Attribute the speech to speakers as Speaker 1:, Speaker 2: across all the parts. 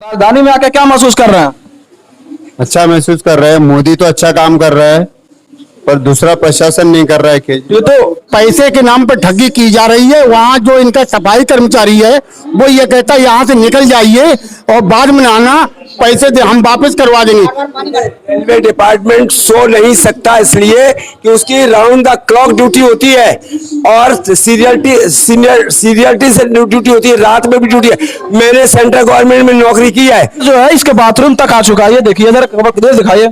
Speaker 1: राजधानी में आके क्या महसूस कर रहे हैं?
Speaker 2: अच्छा महसूस कर रहे हैं। मोदी तो अच्छा काम कर रहा है पर दूसरा प्रशासन नहीं कर रहा है।
Speaker 3: ये तो पैसे के नाम पर ठगी की जा रही है। वहाँ जो इनका सफाई कर्मचारी है वो ये कहता है यहाँ से निकल जाइए और बाद में आना, पैसे दे हम वापस करवा देंगे।
Speaker 4: रेलवे डिपार्टमेंट सो नहीं सकता इसलिए कि उसकी राउंड द क्लॉक ड्यूटी होती है और सीरियलिटी से ड्यूटी होती है, रात में भी ड्यूटी है। मैंने सेंट्रल गवर्नमेंट में नौकरी की है।
Speaker 1: जो है इसके बाथरूम तक आ चुका है। ये देखिए, इधर इधर दिखाइए,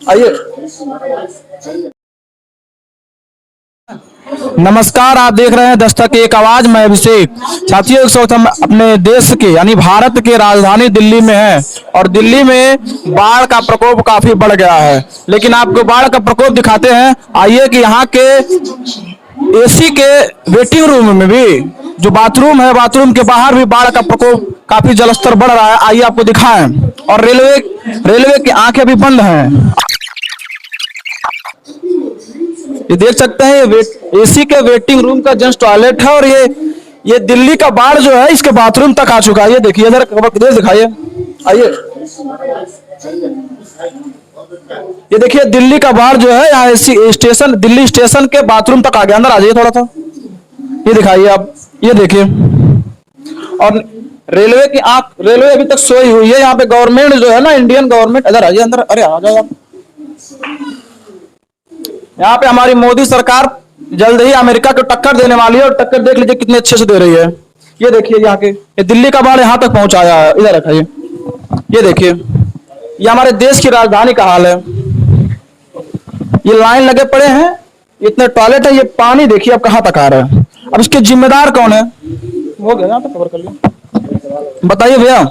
Speaker 1: आइए। नमस्कार, आप देख रहे हैं दस्तक एक आवाज, मैं अभिषेक। साथियों, इस वक्त हम अपने देश के यानी भारत के राजधानी दिल्ली में हैं और दिल्ली में बाढ़ का प्रकोप काफी बढ़ गया है। लेकिन आपको बाढ़ का प्रकोप दिखाते हैं। आइए कि यहाँ के एसी के वेटिंग रूम में भी जो बाथरूम है, बाथरूम के बाहर भी बाढ़ का प्रकोप काफी जलस्तर बढ़ रहा है। आइए आपको दिखाएं। और रेलवे की आंखें भी बंद हैं। ये देख सकते हैं, ये एसी के वेटिंग रूम का जेंट्स टॉयलेट है और ये दिल्ली का बाढ़ जो है इसके बाथरूम तक आ चुका है। ये देखिए, इधर दिखाइए, आइए। ये देखिए, दिल्ली का बाढ़ जो है यहाँ एसी स्टेशन, दिल्ली स्टेशन के बाथरूम तक आ गया। अंदर आ जाइए थोड़ा सा, ये दिखाइए आप, ये देखिए। और रेलवे अभी तक सोई हुई है। यहाँ पे गवर्नमेंट जो है ना, इंडियन गवर्नमेंट, इधर आइए अंदर, अरे आ जाओ आप। यहाँ पे हमारी मोदी सरकार जल्द ही अमेरिका को टक्कर देने वाली है और टक्कर देख लीजिए कितने अच्छे से दे रही है। ये देखिए, यहाँ के ये दिल्ली का बाढ़ यहाँ तक पहुंचाया है। इधर रखिए, ये देखिए, ये हमारे देश की राजधानी का हाल है। ये लाइन लगे पड़े हैं, इतने टॉयलेट है। ये पानी देखिए अब कहाँ तक आ रहा है। अब इसके जिम्मेदार कौन है? हो गया, यहाँ तक कवर कर लिया। बताइए भैया,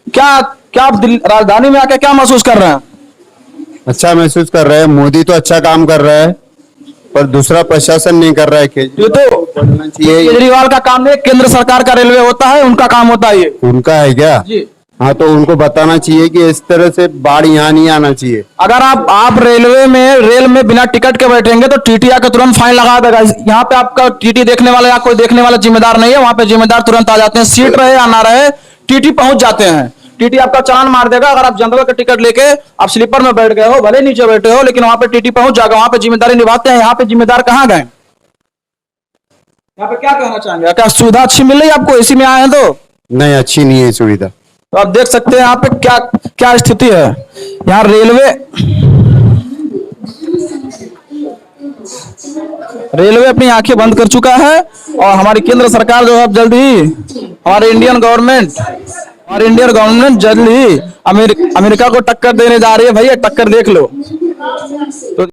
Speaker 1: क्या आप राजधानी में आके क्या महसूस कर रहे हैं?
Speaker 2: अच्छा महसूस कर रहे हैं। मोदी तो अच्छा काम कर रहा है पर दूसरा प्रशासन नहीं कर रहा है।
Speaker 1: ये तो केजरीवाल का काम नहीं, केंद्र सरकार का रेलवे होता है, उनका काम होता है। ये
Speaker 2: उनका है क्या?
Speaker 1: जी
Speaker 2: हाँ, तो उनको बताना चाहिए कि इस तरह से बाढ़ यहाँ नहीं आना चाहिए।
Speaker 1: अगर आप रेल में बिना टिकट के बैठेंगे तो टीटी आकर तुरंत फाइन लगा देगा। यहाँ पे आपका टीटी देखने वाला या कोई देखने वाला जिम्मेदार नहीं है। वहां पे जिम्मेदार तुरंत आ जाते हैं। सीट रहे या ना रहे, टीटी पहुंच जाते हैं। टीटी आपका चालान मार देगा। अगर आप जनरल का टिकट लेके आप स्लीपर में बैठ गए हो, भले नीचे बैठे हो, लेकिन वहां पे टीटी पहुंच जाएगा। वहां पे जिम्मेदारी निभाते हैं। यहाँ पे जिम्मेदार कहाँ गए? यहाँ पे क्या कहना चाहेंगे? क्या सुविधा अच्छी मिल रही है आपको? एसी में आए हैं तो
Speaker 2: नहीं, अच्छी नहीं है सुविधा।
Speaker 1: तो आप देख सकते हैं यहाँ पे क्या स्थिति है। यहाँ रेलवे अपनी आंखें बंद कर चुका है और हमारी केंद्र सरकार जो है अब जल्द ही हमारी इंडियन गवर्नमेंट जल्द ही अमेरिका को टक्कर देने जा रही है। भैया टक्कर देख लो। तो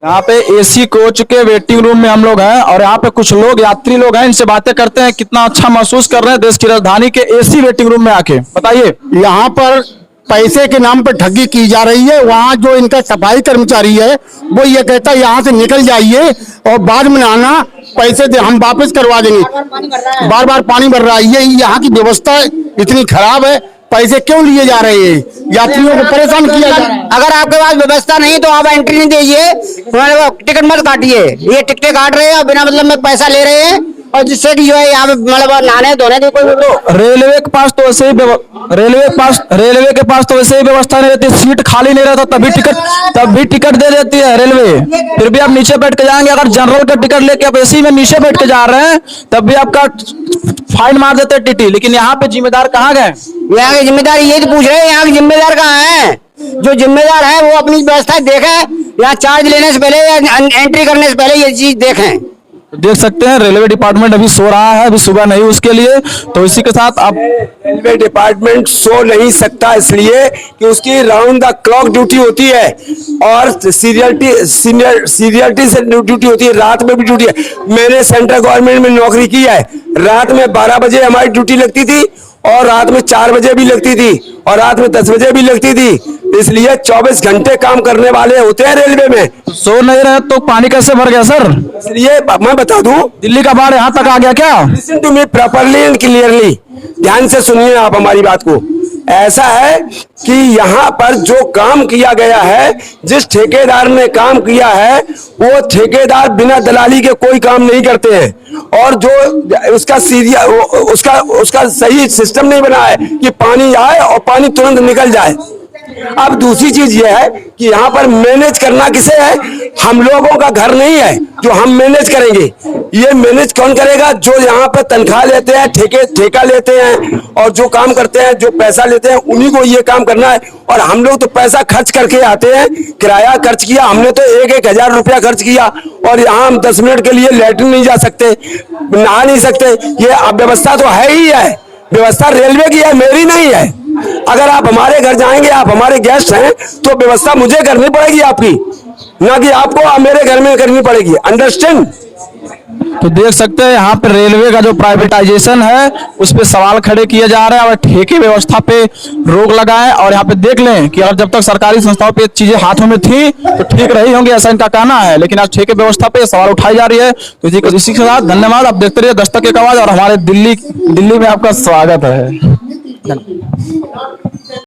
Speaker 1: यहाँ पे एसी कोच के वेटिंग रूम में हम लोग हैं और यहाँ पे कुछ लोग यात्री लोग हैं, इनसे बातें करते हैं कितना अच्छा महसूस कर रहे हैं देश की राजधानी के एसी वेटिंग रूम में आके। बताइए।
Speaker 3: यहाँ पर पैसे के नाम पर ठगी की जा रही है। वहाँ जो इनका सफाई कर्मचारी है वो ये कहता है यहाँ से निकल जाइए और बाद में आना, पैसे दे हम वापस करवा देंगे। बार बार पानी भर रहा है। ये यहाँ की व्यवस्था इतनी खराब है। पैसे क्यों लिए जा रहे हैं? यात्रियों को परेशान किया जा रहा है।
Speaker 5: अगर आपके पास व्यवस्था नहीं तो आप एंट्री नहीं दीजिए, टिकट मत काटिए। ये टिकटें काट रहे हैं और बिना मतलब में पैसा ले रहे हैं और जिससे कि जो है यहाँ पे मतलब नहाने धोने की कोई
Speaker 1: तो रेलवे के पास तो वैसे ही रेलवे के पास तो वैसे ही व्यवस्था नहीं रहती। सीट खाली नहीं रहता तभी टिकट दे देती है रेलवे। फिर भी आप नीचे बैठ के जाएंगे। अगर जनरल का टिकट लेके आप एसी में नीचे बैठ के जा रहे हैं तब भी आपका फाइन मार देते हैं टीटी। लेकिन यहाँ पे जिम्मेदार कहाँ गए?
Speaker 5: यहाँ के जिम्मेदार ये तो पूछ रहे हैं, यहाँ के जिम्मेदार कहाँ है? जो जिम्मेदार है वो अपनी व्यवस्था देखें। यहाँ चार्ज लेने से पहले या एंट्री करने से पहले ये चीज देखें।
Speaker 1: देख सकते हैं रेलवे डिपार्टमेंट अभी सो रहा है, अभी सुबह नहीं उसके लिए। तो इसी के साथ आप
Speaker 4: रेलवे डिपार्टमेंट सो नहीं सकता इसलिए कि उसकी राउंड द क्लॉक ड्यूटी होती है और सीरियलिटी से ड्यूटी होती है, रात में भी ड्यूटी है। मैंने सेंट्रल गवर्नमेंट में नौकरी की है। रात में 12 बजे हमारी ड्यूटी लगती थी और रात में 4 बजे भी लगती थी और रात में 10 बजे भी लगती थी। इसलिए 24 घंटे काम करने वाले होते हैं रेलवे में।
Speaker 1: सो नहीं रहे तो पानी कैसे भर गया सर?
Speaker 4: इसलिए मैं बता दूं,
Speaker 1: दिल्ली का बाढ़ यहाँ तक आ गया क्या?
Speaker 4: Listen to me properly and clearly, ध्यान से सुनिए आप हमारी बात को। ऐसा है कि यहाँ पर जो काम किया गया है, जिस ठेकेदार ने काम किया है, वो ठेकेदार बिना दलाली के कोई काम नहीं करते हैं, और जो उसका उसका सही सिस्टम नहीं बना है कि पानी आए और पानी तुरंत निकल जाए। अब दूसरी चीज ये है कि यहाँ पर मैनेज करना किसे है? हम लोगों का घर नहीं है जो हम मैनेज करेंगे। ये मैनेज कौन करेगा? जो यहाँ पर तनख्वाह लेते हैं, ठेका लेते हैं, और जो काम करते हैं, जो पैसा लेते हैं, उन्हीं को ये काम करना है। और हम लोग तो पैसा खर्च करके आते हैं, किराया खर्च किया हमने तो 1,000 रुपया खर्च किया, और यहाँ हम 10 मिनट के लिए लैट्रिन नहीं जा सकते, नहा नहीं सकते। ये अव्यवस्था तो है ही है। व्यवस्था रेलवे की है, मेरी नहीं है। अगर आप हमारे घर जाएंगे, आप हमारे गेस्ट हैं, तो व्यवस्था मुझे करनी पड़ेगी आपकी, ना कि आपको मेरे घर में करनी पड़ेगी। अंडरस्टैंड?
Speaker 1: तो देख सकते हैं यहाँ पे रेलवे का जो प्राइवेटाइजेशन है उस पे सवाल खड़े किए जा रहे हैं, और ठेके व्यवस्था पे रोक लगाए। और यहाँ पे देख लें कि अगर जब तक सरकारी संस्थाओं पे चीजें हाथों में थी तो ठीक रही होंगी, ऐसा इनका कहना है, लेकिन आज ठेके व्यवस्था पे सवाल उठाई जा रही है। तो इसी के साथ धन्यवाद। आप देखते रहिए दस्तक एक आवाज, और हमारे दिल्ली में आपका स्वागत है।